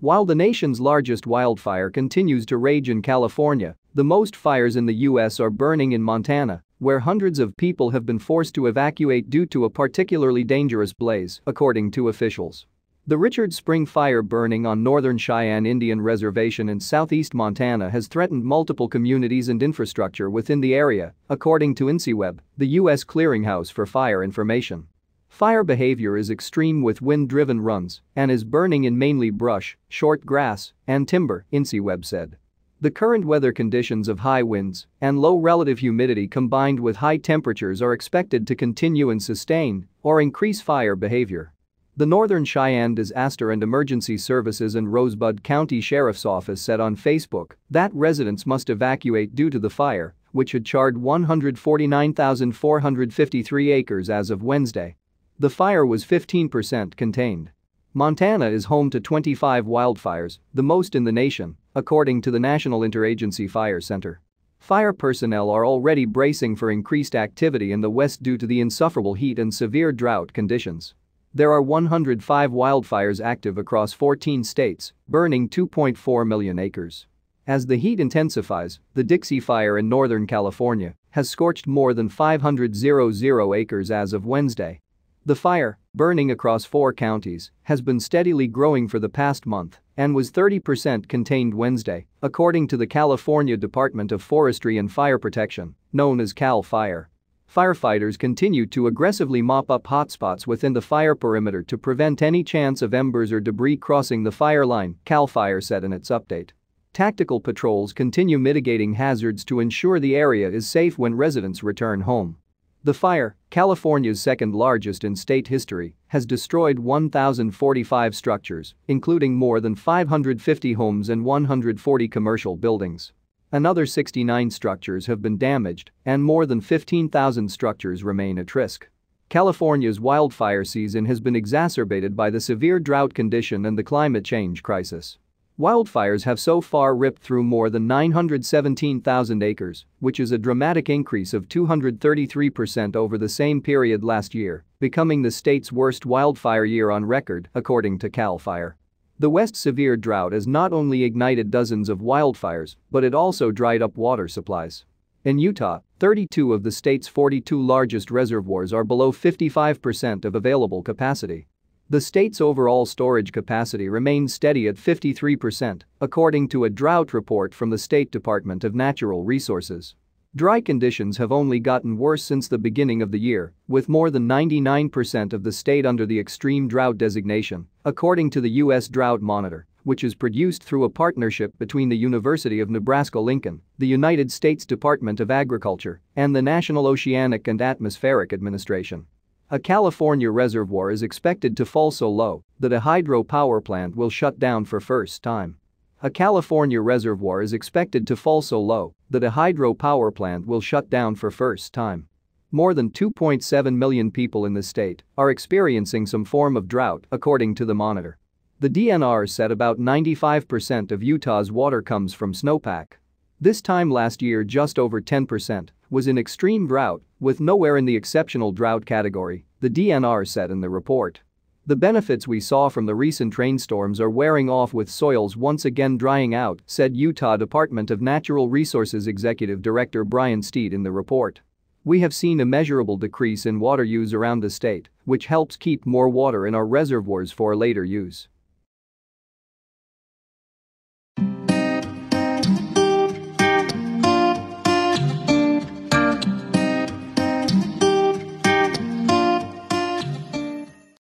While the nation's largest wildfire continues to rage in California, the most fires in the U.S. are burning in Montana, where hundreds of people have been forced to evacuate due to a particularly dangerous blaze, according to officials. The Richard Spring fire burning on Northern Cheyenne Indian Reservation in southeast Montana has threatened multiple communities and infrastructure within the area, according to INCIWeb, the U.S. clearinghouse for fire information. Fire behavior is extreme with wind-driven runs and is burning in mainly brush, short grass, and timber, INCIWeb said. The current weather conditions of high winds and low relative humidity combined with high temperatures are expected to continue and sustain or increase fire behavior. The Northern Cheyenne Disaster and Emergency Services and Rosebud County Sheriff's Office said on Facebook that residents must evacuate due to the fire, which had charred 149,453 acres as of Wednesday. The fire was 15% contained. Montana is home to 25 wildfires, the most in the nation, according to the National Interagency Fire Center. Fire personnel are already bracing for increased activity in the west due to the insufferable heat and severe drought conditions. There are 105 wildfires active across 14 states, burning 2.4 million acres. As the heat intensifies, the Dixie Fire in Northern California has scorched more than 500,000 acres as of Wednesday. The fire, burning across 4 counties, has been steadily growing for the past month and was 30% contained Wednesday, according to the California Department of Forestry and Fire Protection, known as CAL FIRE. Firefighters continue to aggressively mop up hotspots within the fire perimeter to prevent any chance of embers or debris crossing the fire line, CAL FIRE said in its update. Tactical patrols continue mitigating hazards to ensure the area is safe when residents return home. The fire, California's second largest in state history, has destroyed 1,045 structures, including more than 550 homes and 140 commercial buildings. Another 69 structures have been damaged, and more than 15,000 structures remain at risk. California's wildfire season has been exacerbated by the severe drought condition and the climate change crisis. Wildfires have so far ripped through more than 917,000 acres, which is a dramatic increase of 233% over the same period last year, becoming the state's worst wildfire year on record, according to CAL FIRE. The West's severe drought has not only ignited dozens of wildfires, but it also dried up water supplies. In Utah, 32 of the state's 42 largest reservoirs are below 55% of available capacity. The state's overall storage capacity remains steady at 53%, according to a drought report from the State Department of Natural Resources. Dry conditions have only gotten worse since the beginning of the year, with more than 99% of the state under the extreme drought designation, according to the U.S. Drought Monitor, which is produced through a partnership between the University of Nebraska-Lincoln, the United States Department of Agriculture, and the National Oceanic and Atmospheric Administration. A California reservoir is expected to fall so low that a hydro power plant will shut down for first time. A California reservoir is expected to fall so low that a hydro power plant will shut down for first time. More than 2.7 million people in the state are experiencing some form of drought, according to the monitor. The DNR said about 95% of Utah's water comes from snowpack. This time last year just over 10% was in extreme drought, with nowhere in the exceptional drought category, the DNR said in the report. The benefits we saw from the recent rainstorms are wearing off with soils once again drying out, said Utah Department of Natural Resources Executive Director Brian Steed in the report. We have seen a measurable decrease in water use around the state, which helps keep more water in our reservoirs for later use.